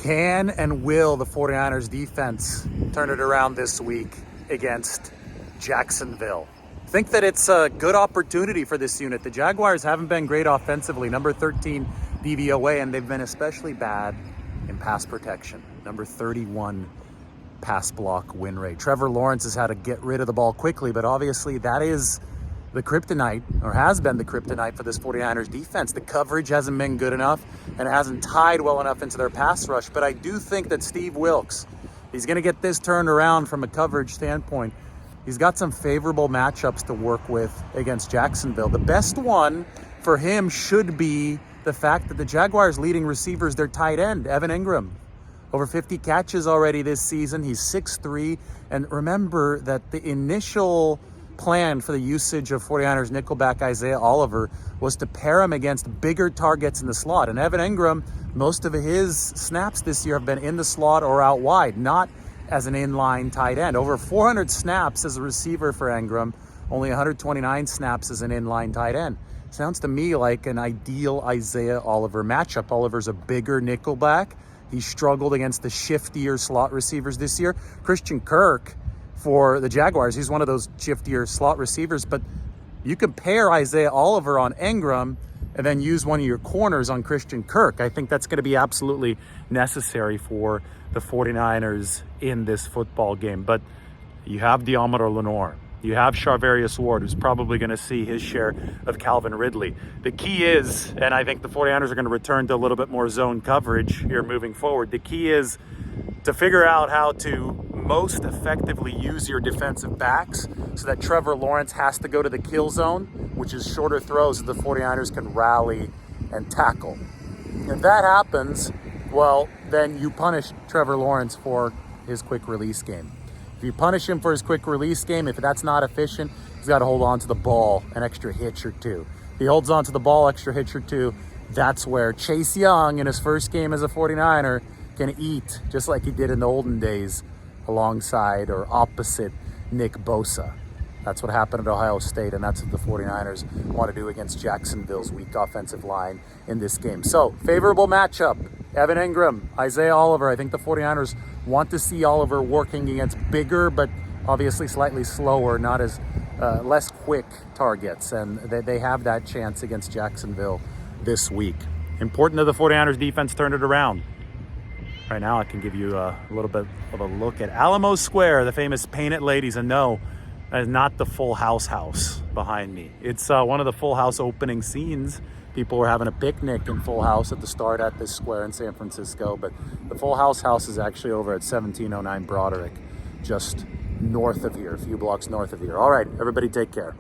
Can and will the 49ers defense turn it around this week against Jacksonville? I think that it's a good opportunity for this unit. The Jaguars haven't been great offensively, number 13 DVOA, and they've been especially bad in pass protection, number 31 pass block win rate. Trevor Lawrence has had to get rid of the ball quickly, but obviously that is the kryptonite, or has been the kryptonite for this 49ers defense. The coverage hasn't been good enough, and it hasn't tied well enough into their pass rush. But I do think that Steve Wilks, he's going to get this turned around from a coverage standpoint. He's got some favorable matchups to work with against Jacksonville. The best one for him should be the fact that the Jaguars' leading receiver is their tight end, Evan Engram. Over 50 catches already this season. He's 6'3". And remember that the initial plan for the usage of 49ers nickelback Isaiah Oliver was to pair him against bigger targets in the slot. And Evan Engram, most of his snaps this year have been in the slot or out wide, not as an inline tight end. Over 400 snaps as a receiver for Engram, only 129 snaps as an inline tight end. Sounds to me like an ideal Isaiah Oliver matchup. Oliver's a bigger nickelback. He struggled against the shiftier slot receivers this year. Christian Kirk, for the Jaguars, he's one of those shiftier slot receivers, but you can pair Isaiah Oliver on Engram and then use one of your corners on Christian Kirk. I think that's going to be absolutely necessary for the 49ers in this football game. But you have Deommodore Lenoir. You have Charvarius Ward, who's probably going to see his share of Calvin Ridley. The key is, and I think the 49ers are going to return to a little bit more zone coverage here moving forward. The key is to figure out how to most effectively use your defensive backs so that Trevor Lawrence has to go to the kill zone, which is shorter throws that the 49ers can rally and tackle. If that happens, well, then you punish Trevor Lawrence for his quick release game. If you punish him for his quick release game, if that's not efficient, he's got to hold on to the ball an extra hitch or two. If he holds on to the ball extra hitch or two, that's where Chase Young in his first game as a 49er can eat, just like he did in the olden days, alongside or opposite Nick Bosa. That's what happened at Ohio State, and that's what the 49ers want to do against Jacksonville's weak offensive line in this game. So, favorable matchup. Evan Engram, Isaiah Oliver. I think the 49ers want to see Oliver working against bigger, but obviously slightly slower, not as less quick targets, and they have that chance against Jacksonville this week. Important that the 49ers defense turn it around. Right now, I can give you a little bit of a look at Alamo Square, the famous Paint It Ladies. And no, that is not the Full House behind me. It's one of the Full House opening scenes. People were having a picnic in Full House at the start at this square in San Francisco. But the Full House is actually over at 1709 Broderick, just north of here, a few blocks north of here. All right, everybody take care.